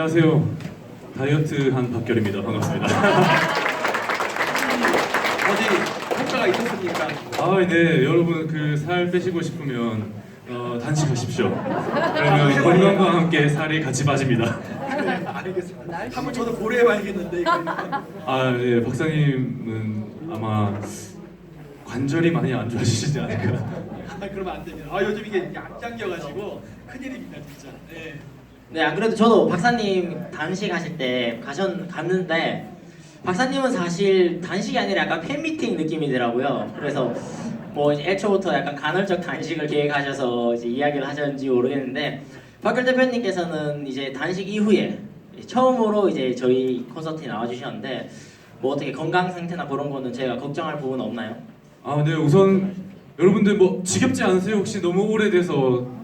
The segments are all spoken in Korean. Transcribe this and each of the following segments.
안녕하세요. 다이어트한 박결입니다. 반갑습니다. 어디 효과가 있었습니까? 아, 네. 여러분 그 살 빼시고 싶으면 단식하십시오. 그러면 건강과 함께 살이 같이 빠집니다. 네, 알겠습니다. 한번 저도 고려해봐야겠는데 이거. 아, 예. 박사님은 아마 관절이 많이 안 좋아지시지 않을까. 그러면 안 됩니다. 요즘 이게 약장겨가지고 큰일입니다 진짜. 네. 네, 안 그래도 저도 박사님 단식하실 때 갔는데 박사님은 사실 단식이 아니라 약간 팬미팅 느낌이더라고요. 그래서 뭐 이제 애초부터 약간 간헐적 단식을 계획하셔서 이제 이야기를 하셨는지 모르겠는데 박결 대표님께서는 이제 단식 이후에 처음으로 이제 저희 콘서트에 나와주셨는데 뭐 어떻게 건강 상태나 그런 거는 제가 걱정할 부분 없나요? 아, 네. 우선 여러분들 뭐 지겹지 않으세요? 혹시 너무 오래돼서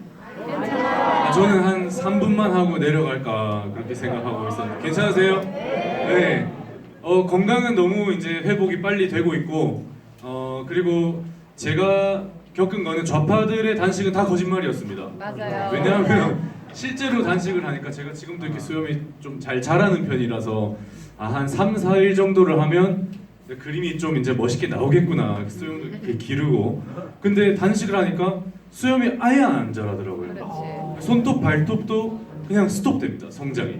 저는 한 3분만 하고 내려갈까 그렇게 생각하고 있었는데 괜찮으세요? 네. 건강은 너무 이제 회복이 빨리 되고 있고 그리고 제가 겪은 거는 좌파들의 단식은 다 거짓말이었습니다. 맞아요. 왜냐하면 실제로 단식을 하니까 제가 지금도 이렇게 수염이 좀 잘 자라는 편이라서 한 3, 4일 정도를 하면 그림이 좀 이제 멋있게 나오겠구나. 수염도 이렇게 기르고. 근데 단식을 하니까 수염이 아예 안 자라더라고요. 그렇지. 손톱 발톱도 그냥 스톱됩니다. 성장이.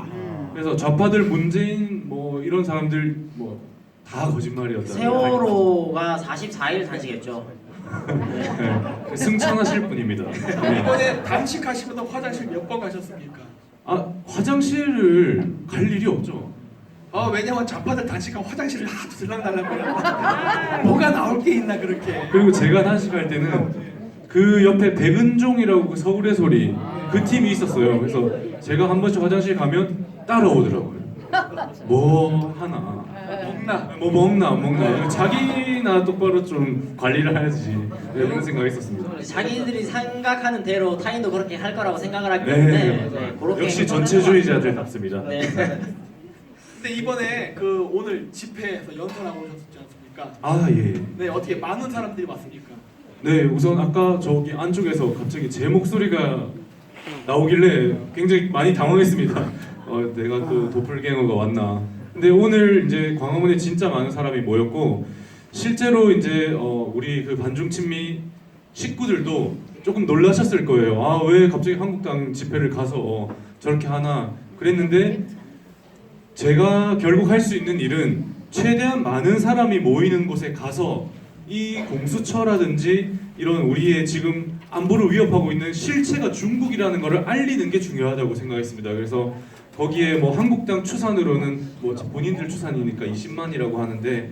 그래서 좌파들 문재인 뭐 이런 사람들 뭐 다 거짓말이었다. 세월호가 44일 단식했죠. 네, 승천하실 분입니다. 네. 이번에 단식하시면서 화장실 몇 번 가셨습니까? 화장실을 갈 일이 없죠. 왜냐면 좌파들 단식하면 화장실을 하도 들락날락 뭐가 나올 게 있나 그렇게. 그리고 제가 단식할 때는 그 옆에 백은종이라고 그 서울의 소리 그 팀이 있었어요. 그래서 제가 한 번씩 화장실 가면 따라오더라고요. 뭐 하나 먹나? 뭐 먹나 안 먹나 자기나 똑바로 좀 관리를 해야지 이런 생각이 있었습니다. 자기들이 생각하는 대로 타인도 그렇게 할 거라고 생각을 하기 네, 때문에 맞아요. 그렇게 역시 행동을 전체주의자들답습니다. 네. 근데 이번에 그 오늘 집회에서 연설하고 오셨지 않습니까? 아, 예. 네, 어떻게 많은 사람들이 왔습니까? 네, 우선 아까 저기 안쪽에서 갑자기 제 목소리가 나오길래 굉장히 많이 당황했습니다. 내가 또 도플갱어가 왔나. 근데 오늘 이제 광화문에 진짜 많은 사람이 모였고 실제로 이제 우리 그 반중친미 식구들도 조금 놀라셨을 거예요. 왜 갑자기 한국당 집회를 가서 저렇게 하나 그랬는데 제가 결국 할 수 있는 일은 최대한 많은 사람이 모이는 곳에 가서 이 공수처라든지 이런 우리의 지금 안보를 위협하고 있는 실체가 중국이라는 것을 알리는 게 중요하다고 생각했습니다. 그래서 거기에 뭐 한국당 추산으로는 뭐 본인들 추산이니까 20만이라고 하는데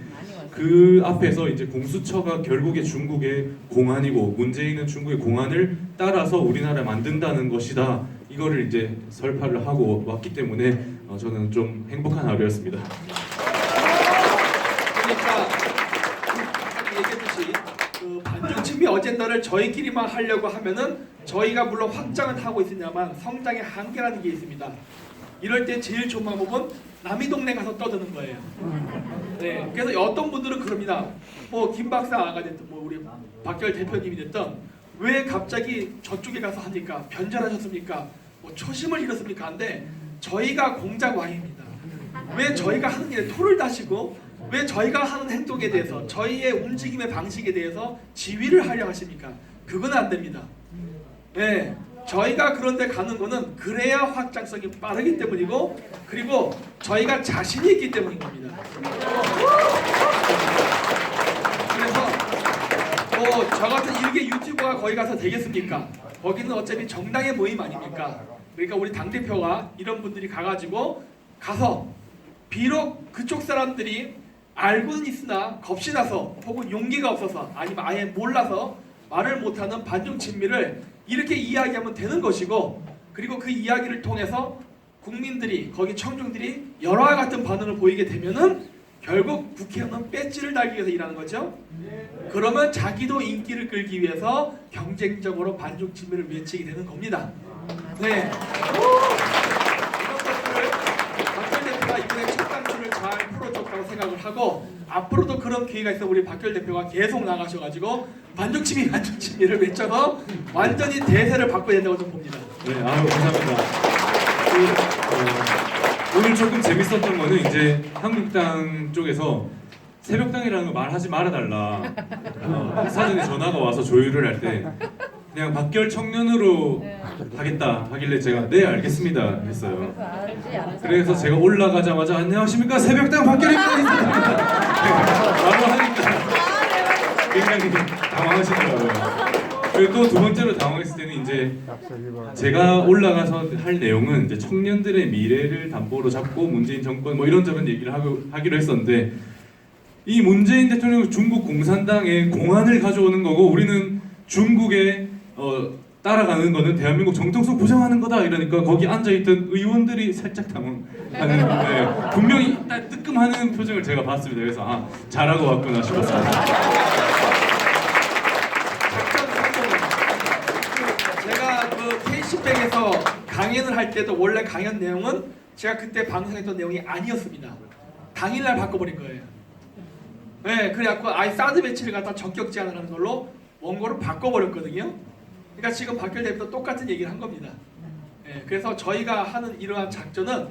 그 앞에서 이제 공수처가 결국에 중국의 공안이고 문재인은 중국의 공안을 따라서 우리나라를 만든다는 것이다. 이거를 이제 설파를 하고 왔기 때문에 저는 좀 행복한 하루였습니다. 그러니까 얘기했듯이 그 반중친미 어젠다를 저희끼리만 하려고 하면은 저희가 물론 확장은 하고 있으냐만 성장의 한계라는 게 있습니다. 이럴 때 제일 좋은 방법은 남의 동네 가서 떠드는 거예요. 네, 그래서 어떤 분들은 그럽니다. 뭐 김 박사가 됐든 뭐 우리 박결 대표님이 됐든 왜 갑자기 저쪽에 가서 하니까 변절하셨습니까? 뭐 초심을 잃었습니까? 한데 저희가 공작 왕입니다. 왜 저희가 하는 일에 토를 다시고 왜 저희가 하는 행동에 대해서 저희의 움직임의 방식에 대해서 지휘를 하려 하십니까? 그건 안 됩니다. 네, 저희가 그런데 가는 거는 그래야 확장성이 빠르기 때문이고 그리고 저희가 자신이 있기 때문인 겁니다. 그래서 저 같은 일개 유튜버가 거기 가서 되겠습니까? 거기는 어차피 정당의 모임 아닙니까? 그러니까 우리 당대표가 이런 분들이 가가지고 가서 비록 그쪽 사람들이 알고는 있으나 겁이 나서 혹은 용기가 없어서 아니면 아예 몰라서 말을 못하는 반중친미를 이렇게 이야기하면 되는 것이고 그리고 그 이야기를 통해서 국민들이 거기 청중들이 여러와 같은 반응을 보이게 되면은 결국 국회의원은 배지를 달기 위해서 일하는 거죠. 그러면 자기도 인기를 끌기 위해서 경쟁적으로 반중친미를 외치게 되는 겁니다. 네. 이런 것들을 박결 대표가 이번에 첫 단추를 잘 풀어줬다고 생각을 하고 앞으로도 그런 기회가 있어 우리 박결 대표가 계속 나가셔가지고 반중친미를 외쳐서 완전히 대세를 바꿔야 된다고 좀 봅니다. 네, 감사합니다. 오늘 조금 재밌었던 거는 이제 한국당 쪽에서 새벽당이라는 거 말하지 말아달라. 사전에 전화가 와서 조율을 할 때 그냥 박결 청년으로 하겠다 하길래 제가 네 알겠습니다 했어요. 그래서 제가 올라가자마자 안녕하십니까 새벽당 박결입니다. 바로 하니까 굉장히 당황하시더라고요. 그리고 또 두 번째로 당황했을 때는 이제 제가 올라가서 할 내용은 이제 청년들의 미래를 담보로 잡고 문재인 정권 뭐 이런저런 얘기를 하기로 했었는데 이 문재인 대통령은 중국 공산당의 공안을 가져오는 거고 우리는 중국에 따라가는 거는 대한민국 정통성 부정하는 거다 이러니까 거기 앉아있던 의원들이 살짝 당황하는 분명히 뜨끔하는 표정을 제가 봤습니다. 그래서 아 잘하고 왔구나 싶었습니다. 제가 그 K10백에서 강연을 할 때도 원래 강연 내용은 제가 그때 방송했던 내용이 아니었습니다. 당일날 바꿔버린 거예요. 네, 그래갖고 아예 사드 배치를 갖다 전격 제한을 하는 걸로 원고를 바꿔버렸거든요. 그러니까 지금 박결 대표도 똑같은 얘기를 한 겁니다. 네, 그래서 저희가 하는 이러한 작전은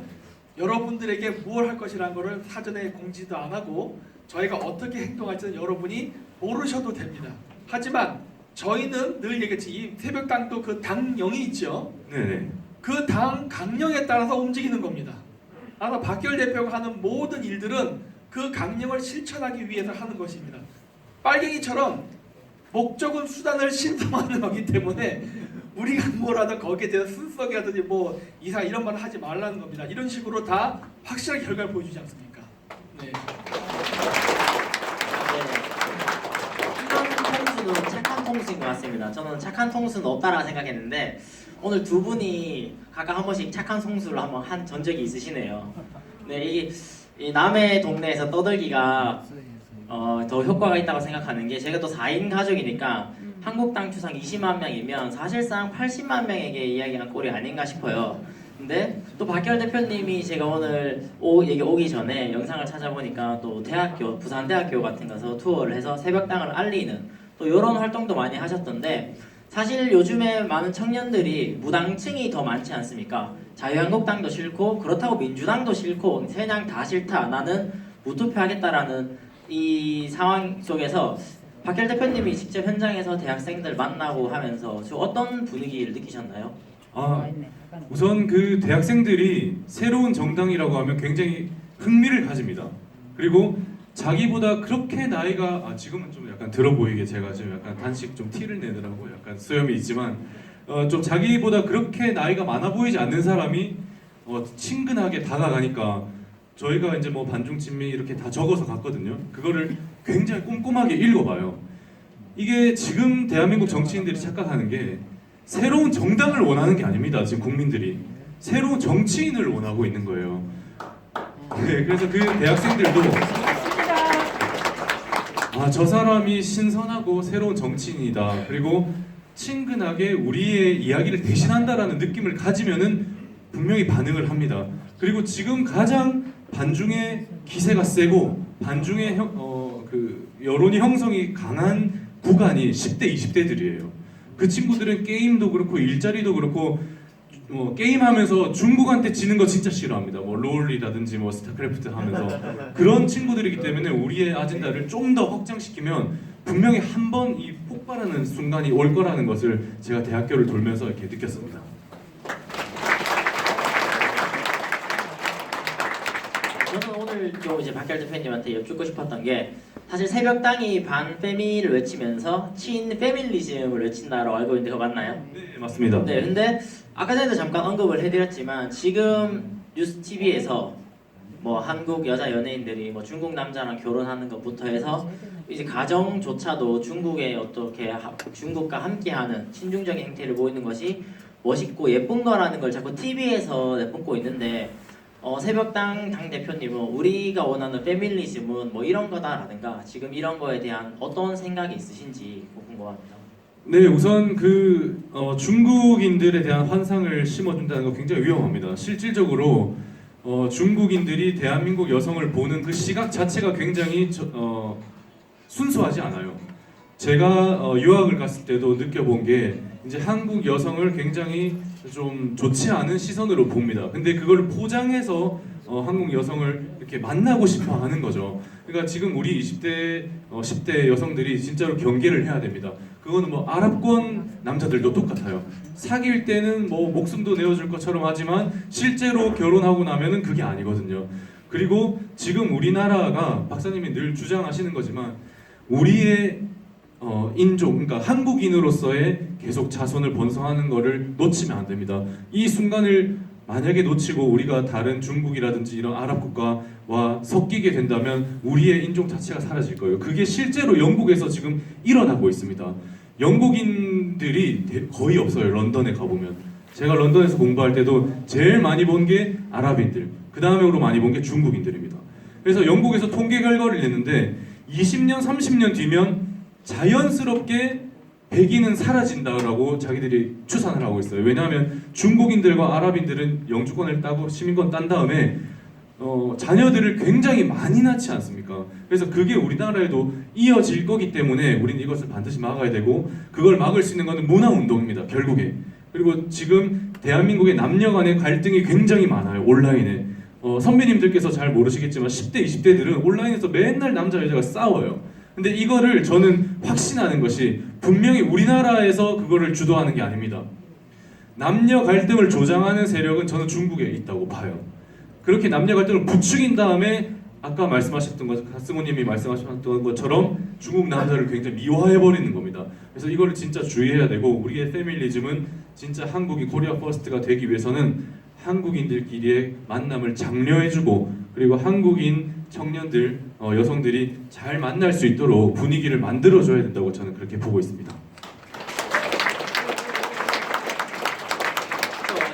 여러분들에게 무엇 할 것이라는 것을 사전에 공지도 안 하고 저희가 어떻게 행동할지는 여러분이 모르셔도 됩니다. 하지만 저희는 늘 얘기했지 이 새벽당도 그 당령이 있죠. 네네. 그 당 강령에 따라서 움직이는 겁니다. 아마 박결 대표가 하는 모든 일들은 그 강령을 실천하기 위해서 하는 것입니다. 빨갱이처럼 목적은 수단을 신성하는 거기 때문에 우리가 뭐라도 거기에 대해서 순썩이라든지 뭐 이상 이런 말을 하지 말라는 겁니다. 이런 식으로 다 확실하게 결과를 보여주지 않습니까? 네. 이런 통수는 착한 통수인 것 같습니다. 저는 착한 통수는 없다라고 생각했는데 오늘 두 분이 각각 한 번씩 착한 통수를 한번 한 전적이 있으시네요. 네, 이게 이 남의 동네에서 떠들기가 더 효과가 있다고 생각하는 게 제가 또 4인 가족이니까 한국당 추상 20만 명이면 사실상 80만 명에게 이야기한 꼴이 아닌가 싶어요. 근데 또 박결 대표님이 제가 오늘 여기 오기 전에 영상을 찾아보니까 또 대학교, 부산대학교 같은 데서 투어를 해서 새벽당을 알리는 또 이런 활동도 많이 하셨던데 사실 요즘에 많은 청년들이 무당층이 더 많지 않습니까? 자유한국당도 싫고 그렇다고 민주당도 싫고 세냥 다 싫다 나는 무투표하겠다라는 이 상황 속에서 박결 대표님이 직접 현장에서 대학생들 만나고 하면서 어떤 분위기를 느끼셨나요? 우선 그 대학생들이 새로운 정당이라고 하면 굉장히 흥미를 가집니다. 그리고 자기보다 그렇게 나이가 지금은 좀 약간 들어 보이게 제가 지금 약간 단식 좀 티를 내느라고 약간 수염이 있지만 좀 자기보다 그렇게 나이가 많아 보이지 않는 사람이 친근하게 다가가니까 저희가 이제 뭐 반중진미 이렇게 다 적어서 갔거든요. 그거를 굉장히 꼼꼼하게 읽어봐요. 이게 지금 대한민국 정치인들이 착각하는 게 새로운 정당을 원하는 게 아닙니다. 지금 국민들이 새로운 정치인을 원하고 있는 거예요. 네, 그래서 그 대학생들도 저 사람이 신선하고 새로운 정치인이다. 그리고 친근하게 우리의 이야기를 대신한다라는 느낌을 가지면은 분명히 반응을 합니다. 그리고 지금 가장 반중의 기세가 세고 반중의 그 여론이 형성이 강한 구간이 10대, 20대들이에요. 그 친구들은 게임도 그렇고 일자리도 그렇고 게임하면서 중국한테 지는 거 진짜 싫어합니다. 뭐 롤이라든지 뭐 스타크래프트 하면서 그런 친구들이기 때문에 우리의 아젠다를 좀 더 확장시키면 분명히 한 번 이 폭발하는 순간이 올 거라는 것을 제가 대학교를 돌면서 이렇게 느꼈습니다. 저는 오늘 좀 이제 박결 대표님한테 여쭙고 싶었던 게 사실 새벽당이 반페미를 외치면서 친페밀리즘을 외친다라고 알고 있는데 그거 맞나요? 네, 맞습니다. 네, 근데 아까 전에도 잠깐 언급을 해드렸지만 지금 뉴스 TV에서 뭐 한국 여자 연예인들이 뭐 중국 남자랑 결혼하는 것부터 해서 이제 가정조차도 중국에 어떻게 중국과 함께하는 친중적인 행태를 보이는 것이 멋있고 예쁜 거라는 걸 자꾸 TV에서 내뿜고 있는데 새벽당 당 대표님은 우리가 원하는 페밀리즘은 뭐 이런 거다라든가 지금 이런 거에 대한 어떤 생각이 있으신지 궁금합니다. 네, 우선 그 중국인들에 대한 환상을 심어준다는 거 굉장히 위험합니다. 실질적으로 중국인들이 대한민국 여성을 보는 그 시각 자체가 굉장히 순수하지 않아요. 제가 유학을 갔을 때도 느껴본 게 이제 한국 여성을 굉장히 좀 좋지 않은 시선으로 봅니다. 근데 그걸 포장해서 한국 여성을 이렇게 만나고 싶어 하는 거죠. 그러니까 지금 우리 20대, 10대 여성들이 진짜로 경계를 해야 됩니다. 그거는 뭐 아랍권 남자들도 똑같아요. 사귈 때는 뭐 목숨도 내어줄 것처럼 하지만 실제로 결혼하고 나면은 그게 아니거든요. 그리고 지금 우리나라가 박사님이 늘 주장하시는 거지만 우리의 인종, 그러니까 한국인으로서의 계속 자손을 번성하는 거를 놓치면 안 됩니다. 이 순간을 만약에 놓치고 우리가 다른 중국이라든지 이런 아랍 국가와 섞이게 된다면 우리의 인종 자체가 사라질 거예요. 그게 실제로 영국에서 지금 일어나고 있습니다. 영국인들이 거의 없어요. 런던에 가보면. 제가 런던에서 공부할 때도 제일 많이 본 게 아랍인들, 그 다음으로 많이 본 게 중국인들입니다. 그래서 영국에서 통계 결과를 냈는데 20년, 30년 뒤면 자연스럽게 백인은 사라진다라고 자기들이 추산을 하고 있어요. 왜냐하면 중국인들과 아랍인들은 영주권을 따고 시민권 딴 다음에 자녀들을 굉장히 많이 낳지 않습니까? 그래서 그게 우리나라에도 이어질 거기 때문에 우리는 이것을 반드시 막아야 되고 그걸 막을 수 있는 것은 문화운동입니다. 결국에. 그리고 지금 대한민국의 남녀 간의 갈등이 굉장히 많아요. 온라인에. 선배님들께서 잘 모르시겠지만 10대, 20대들은 온라인에서 맨날 남자 여자가 싸워요. 근데 이거를 저는 확신하는 것이 분명히 우리나라에서 그거를 주도하는 게 아닙니다. 남녀 갈등을 조장하는 세력은 저는 중국에 있다고 봐요. 그렇게 남녀 갈등을 부추긴 다음에 아까 말씀하셨던 것, 가스모님이 말씀하셨던 것처럼 중국 남자를 굉장히 미화해버리는 겁니다. 그래서 이거를 진짜 주의해야 되고 우리의 페미니즘은 진짜 한국이 코리아 퍼스트가 되기 위해서는 한국인들끼리의 만남을 장려해주고 그리고 한국인 청년들, 여성들이 잘 만날 수 있도록 분위기를 만들어줘야 된다고 저는 그렇게 보고 있습니다.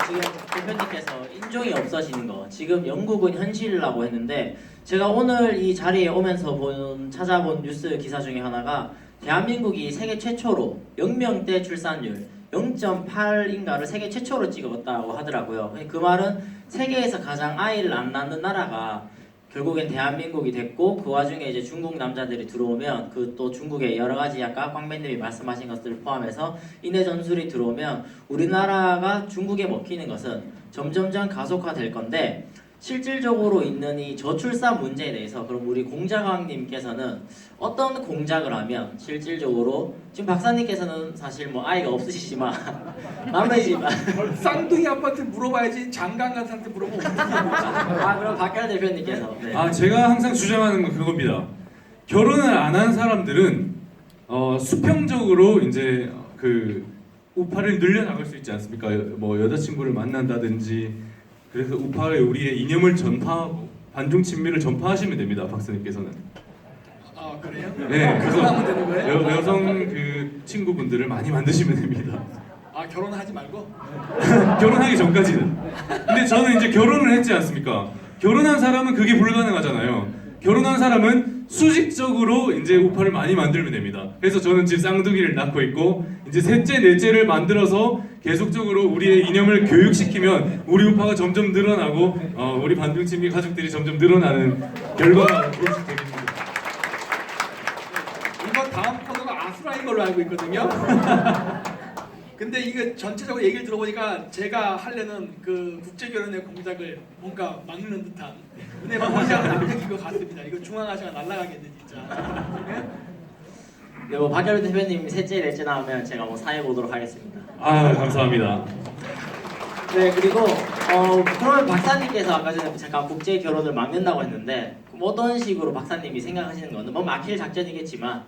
지금 대표님께서 인종이 없어지는 거 지금 영국은 현실이라고 했는데 제가 오늘 이 자리에 오면서 찾아본 뉴스 기사 중에 하나가 대한민국이 세계 최초로 영명대 출산율 0.8인가를 세계 최초로 찍었다고 하더라고요. 그 말은 세계에서 가장 아이를 안 낳는 나라가 결국엔 대한민국이 됐고 그 와중에 이제 중국 남자들이 들어오면 그 또 중국의 여러 가지 아까 광배님이 말씀하신 것들을 포함해서 인해 전술이 들어오면 우리나라가 중국에 먹히는 것은 점점점 가속화될 건데 실질적으로 있는 이 저출산 문제에 대해서 그럼 우리 공자광님께서는 어떤 공작을 하면 실질적으로 지금 박사님께서는 사실 뭐 아이가 없으시지만 남이지만 쌍둥이 아빠한테 물어봐야지 장강 간 사람한테 물어보면 어떻게 아 그럼 박현 대표님께서 네. 제가 항상 주장하는 건 그겁니다. 결혼을 안 한 사람들은 수평적으로 이제 그 우파를 늘려나갈 수 있지 않습니까? 뭐 여자친구를 만난다든지 그래서 우파에 우리의 이념을 전파하고 반중 친미를 전파하시면 됩니다. 박사님께서는. 아 그래요? 네, 그래서 하면 되는 거예요? 여성 그 친구분들을 많이 만드시면 됩니다. 아 결혼하지 말고? 결혼하기 전까지는. 근데 저는 이제 결혼을 했지 않습니까? 결혼한 사람은 그게 불가능하잖아요. 결혼한 사람은 수직적으로 이제 우파를 많이 만들면 됩니다. 그래서 저는 지금 쌍둥이를 낳고 있고 이제 셋째, 넷째를 만들어서 계속적으로 우리의 이념을 교육시키면 우리 우파가 점점 늘어나고 우리 반중친미 가족들이 점점 늘어나는 결과가 볼 수 되겠습니다. 이번 다음 코너가 아수라인 걸로 알고 있거든요. 근데 이거 전체적으로 얘기를 들어보니까 제가 하려는 그 국제결혼의 공작을 뭔가 막는 듯한 은혜 방문장을 남겨진 것 같습니다. 이거 중앙아시아가 날아가겠네 진짜. 네, 뭐 박현 대표님 셋째 넷째 나오면 제가 뭐 사회 보도록 하겠습니다. 감사합니다. 네 그리고 그러면 박사님께서 아까 전에 잠깐 국제 결혼을 막는다고 했는데 그럼 어떤 식으로 박사님이 생각하시는 거는 뭐 막힐 작전이겠지만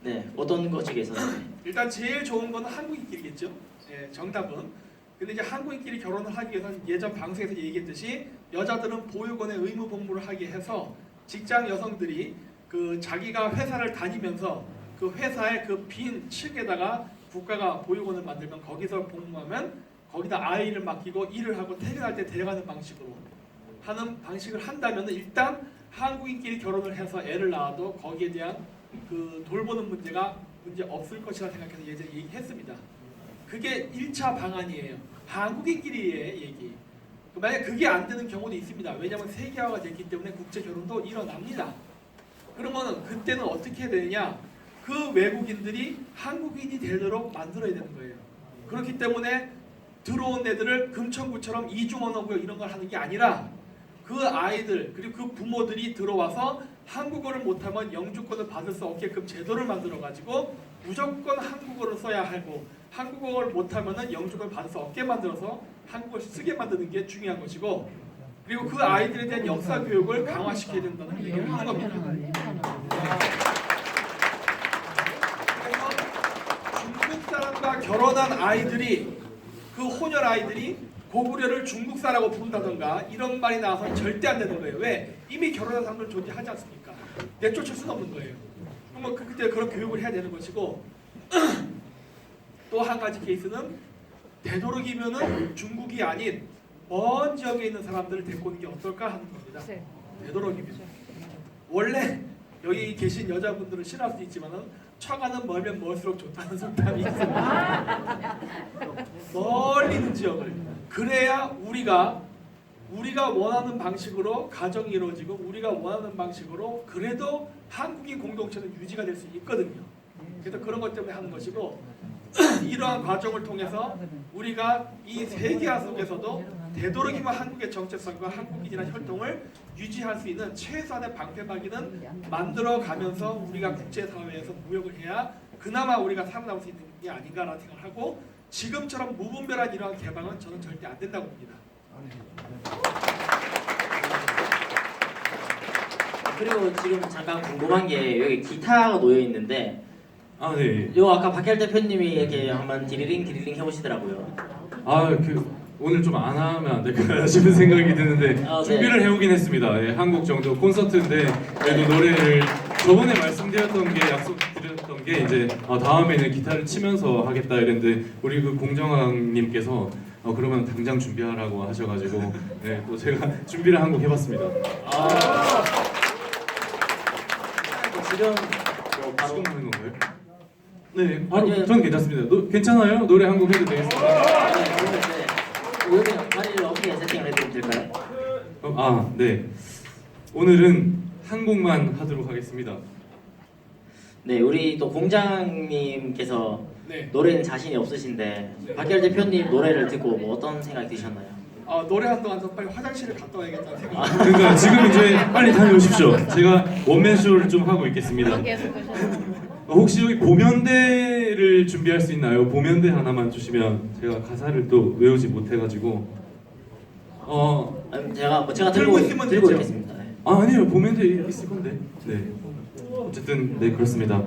네 어떤 것 쪽에서는 일단 제일 좋은 거는 한국인끼리겠죠. 네, 정답은. 근데 이제 한국인끼리 결혼을 하기 위해서는 예전 방송에서 얘기했듯이 여자들은 보육원에 의무 복무를 하게 해서 직장 여성들이 그 자기가 회사를 다니면서 그 회사의 그 빈 층에다가 국가가 보육원을 만들면 거기서 복무하면 거기다 아이를 맡기고 일을 하고 퇴근할 때 데려가는 방식으로 하는 방식을 한다면 일단 한국인끼리 결혼을 해서 애를 낳아도 거기에 대한 그 돌보는 문제 없을 것이라 생각해서 예전에 얘기했습니다. 그게 1차 방안이에요. 한국인끼리의 얘기. 만약 그게 안 되는 경우도 있습니다. 왜냐하면 세계화가 됐기 때문에 국제 결혼도 일어납니다. 그러면 그때는 어떻게 해야 되느냐? 그 외국인들이 한국인이 되도록 만들어야 되는 거예요. 그렇기 때문에 들어온 애들을 금천구처럼 이중언어구역 이런 걸 하는 게 아니라 그 아이들 그리고 그 부모들이 들어와서 한국어를 못하면 영주권을 받을 수 없게끔 제도를 만들어 가지고 무조건 한국어를 써야 하고 한국어를 못하면은 영주권을 받을 수 없게 만들어서 한국어를 쓰게 만드는 게 중요한 것이고 그리고 그 아이들에 대한 역사 교육을 강화시켜야 된다는 얘기를 하는 겁니다. 그래서 중국 사람과 결혼한 아이들이 그 혼혈 아이들이 고구려를 중국사라고 부른다던가 이런 말이 나와서는 절대 안 되는 거예요. 왜? 이미 결혼한 사람들은 존재하지 않습니까? 내쫓을 수는 없는 거예요. 그러면 그때 그런 교육을 해야 되는 것이고 또 한 가지 케이스는 되도록이면은 중국이 아닌 먼 지역에 있는 사람들을 데리고 오는 게 어떨까 하는 겁니다. 되도록이면 원래 여기 계신 여자분들은 싫어할 수 있지만은 처가는 멀면 멀수록 좋다는 속담이 있습니다. 멀리 있는 지역을 그래야 우리가 원하는 방식으로 가정이 이루어지고 우리가 원하는 방식으로 그래도 한국인 공동체는 유지가 될 수 있거든요. 그래서 그런 것 때문에 하는 것이고 이러한 과정을 통해서 우리가 이 세계화 속에서도 되도록이면 한국의 정체성과 한국인이라는 혈통을 유지할 수 있는 최소한의 방패막이는 만들어가면서 우리가 국제사회에서 무역을 해야 그나마 우리가 살아남을 수 있는 게 아닌가라는 생각을 하고 지금처럼 무분별한 이러한 개방은 저는 절대 안 된다고 봅니다. 그리고 지금 잠깐 궁금한 게 여기 기타가 놓여 있는데 아 네. 요 아까 박열 대표님이 이렇게 한번 디리링 해보시더라고요. 오늘 좀 안 하면 안 될까 싶은 생각이 드는데 네. 준비를 해오긴 했습니다. 예, 한곡 정도 콘서트인데 그래도 노래를 저번에 말씀드렸던 게 약속드렸던 게 이제 다음에는 기타를 치면서 하겠다 이랬는데 우리 그 공정왕님께서 그러면 당장 준비하라고 하셔가지고 네, 또 제가 준비를 한 곡 해봤습니다. 지금 뭐 바로 지금 하는 건가요? 네, 아니요. 저는 괜찮습니다. 괜찮아요? 노래 한 곡 해도 되겠습니다. 네, 여기 자리를 어떻게 세팅을 해드리면 될까요? 네. 오늘은 한 곡만 하도록 하겠습니다. 네, 우리 또 공장님께서 네. 노래는 자신이 없으신데 박열 대표님 노래를 듣고 뭐 어떤 생각이 드셨나요? 노래한 동안 좀 빨리 화장실을 갔다 와야겠다는 생각. 그러니까 지금 이제 빨리 다녀오십시오. 제가 원맨 쇼를 좀 하고 있겠습니다. 혹시 여기 보면대를 준비할 수 있나요? 보면대 하나만 주시면 제가 가사를 또 외우지 못해가지고 제가 들고 있으면 되죠. 있겠습니다. 네. 아니요, 보면대 있을 건데. 네. 어쨌든 네 그렇습니다.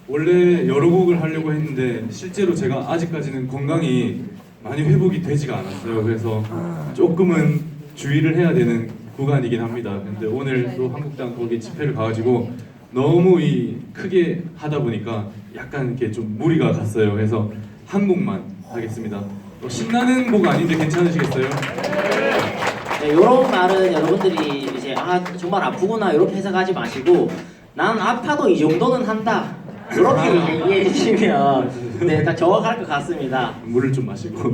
원래 여러 곡을 하려고 했는데 실제로 제가 아직까지는 건강이 많이 회복이 되지가 않았어요. 그래서 조금은 주의를 해야 되는 구간이긴 합니다. 근데 오늘 또 한국당 거기 집회를 가가지고 너무 크게 하다 보니까 약간 이렇게 좀 무리가 갔어요. 그래서 한 곡만 하겠습니다. 신나는 곡 아닌데 괜찮으시겠어요? 네, 이런 말은 여러분들이 이제 정말 아프구나 이렇게 해석하지 마시고 난 아파도 이 정도는 한다 이렇게 얘기해 주시면 네, 딱 정확할 것 같습니다. 물을 좀 마시고.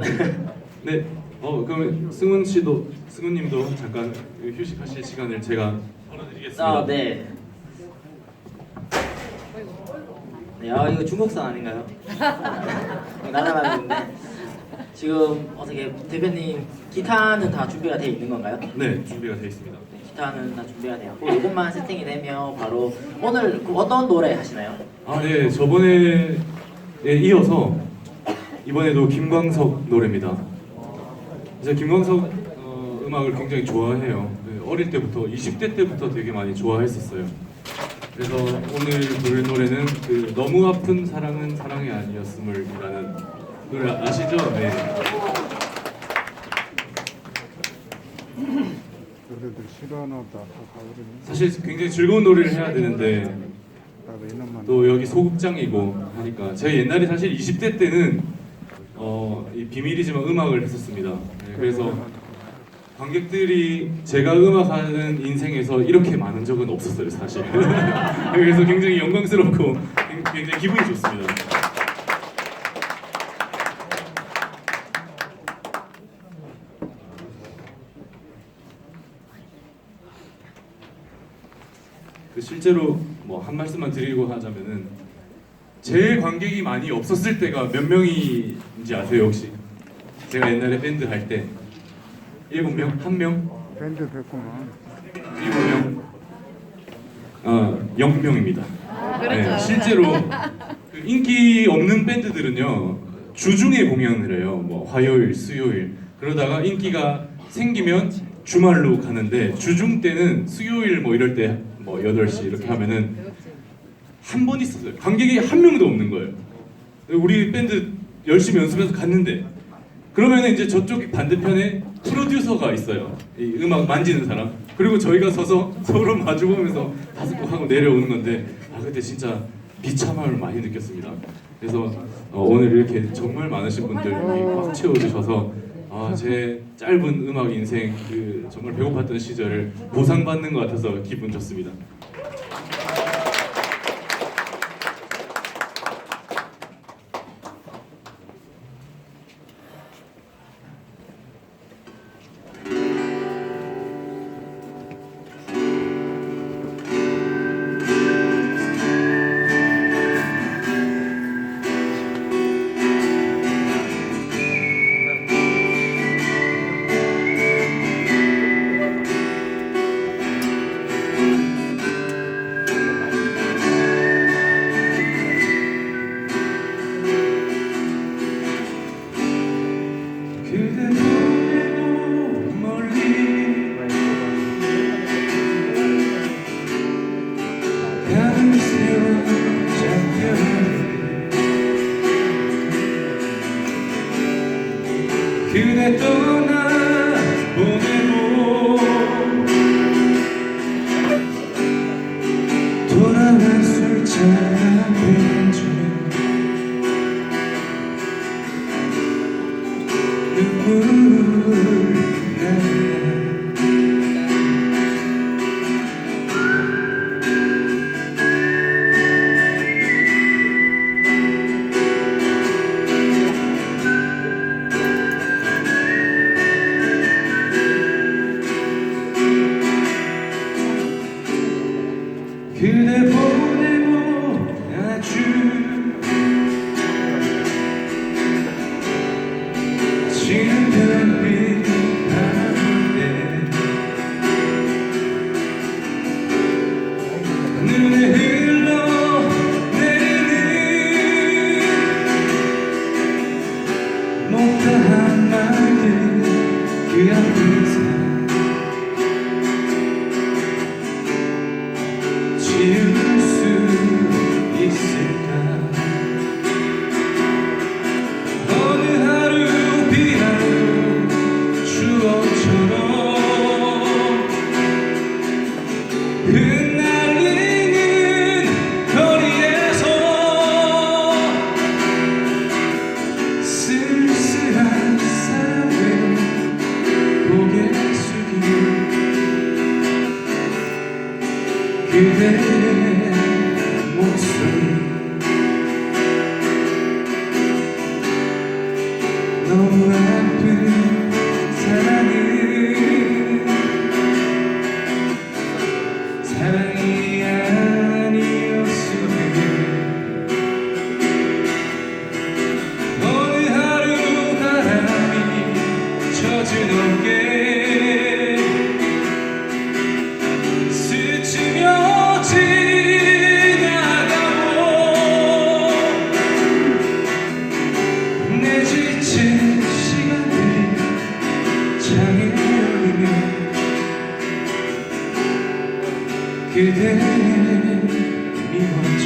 네. 그러면 승훈님도 잠깐 휴식하실 시간을 제가 벌어드리겠습니다. 네. 네, 이거 중국산 아닌가요? 날아가는데 지금 어떻게 대표님 기타는 다 준비가 되어 있는 건가요? 네, 준비가 되어 있습니다. 네, 기타는 다 준비가 되었고 이것만 세팅이 되면 바로 오늘 어떤 노래 하시나요? 네, 저번에 이어서 이번에도 김광석 노래입니다. 제가 김광석 음악을 굉장히 좋아해요. 어릴 때부터 20대 때부터 되게 많이 좋아했었어요. 그래서 오늘 부를 노래는 그 너무 아픈 사랑은 사랑이 아니었음을이라는 노래 아시죠? 네. 사실 굉장히 즐거운 노래를 해야 되는데 또 여기 소극장이고 하니까 제가 옛날에 사실 20대 때는 이 비밀이지만 음악을 했었습니다. 네, 그래서 관객들이 제가 음악하는 인생에서 이렇게 많은 적은 없었어요, 사실. 그래서 굉장히 영광스럽고 굉장히 기분이 좋습니다. 실제로 뭐 한 말씀만 드리고 하자면은 제일 관객이 많이 없었을 때가 몇 명인지 아세요 혹시? 제가 옛날에 밴드 할 때 7명? 1명? 밴드 됐구만. 7명? 0명입니다. 네, 실제로 그 인기 없는 밴드들은요 주중에 공연을 해요. 뭐 화요일, 수요일. 그러다가 인기가 생기면 주말로 가는데 주중 때는 수요일 뭐 이럴 때 뭐 8시 이렇게 하면은 한 번 있었어요. 관객이 한 명도 없는 거예요. 우리 밴드 열심히 연습해서 갔는데 그러면 이제 저쪽 반대편에 프로듀서가 있어요. 이 음악 만지는 사람. 그리고 저희가 서서 서로 마주보면서 5곡 하고 내려오는 건데 그때 진짜 비참함을 많이 느꼈습니다. 그래서 오늘 이렇게 정말 많으신 분들이 꽉 채워주셔서 제 짧은 음악 인생 그 정말 배고팠던 시절을 보상받는 것 같아서 기분 좋습니다. 그대 보내고 멀리 가는 세월 잡혀가네 그대 떠나 보내고 돌아와 술잔 왼쪽에 눈물 그대 보내고 아주 지금 별빛 하는데 눈에 흘러내리는 못다한 말들 그 앞에서 지울 수 있을까 어느 하루 비하루 추억처럼 흩날리는 거리에서 쓸쓸한 사람을 고개 숙이는 그대의 목소리 너무 아픈 사랑은 사랑이 아니었으면 어느 하루 바람이 젖은 어깨 스치며 지나가고 내 지친 시간들이 창에 열리면 그대 미워져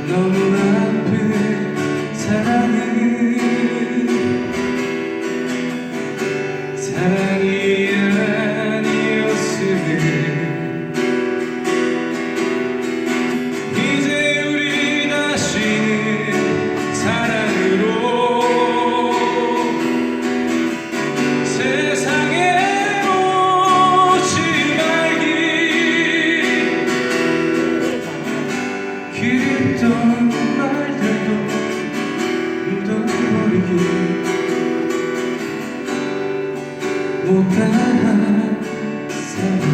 너무 아픈 사랑은 사랑이 아니었으면 이제 우리 다시는 사랑으로 세상에 오지 말기 그립던 말들도 묻어버리기 못한 사랑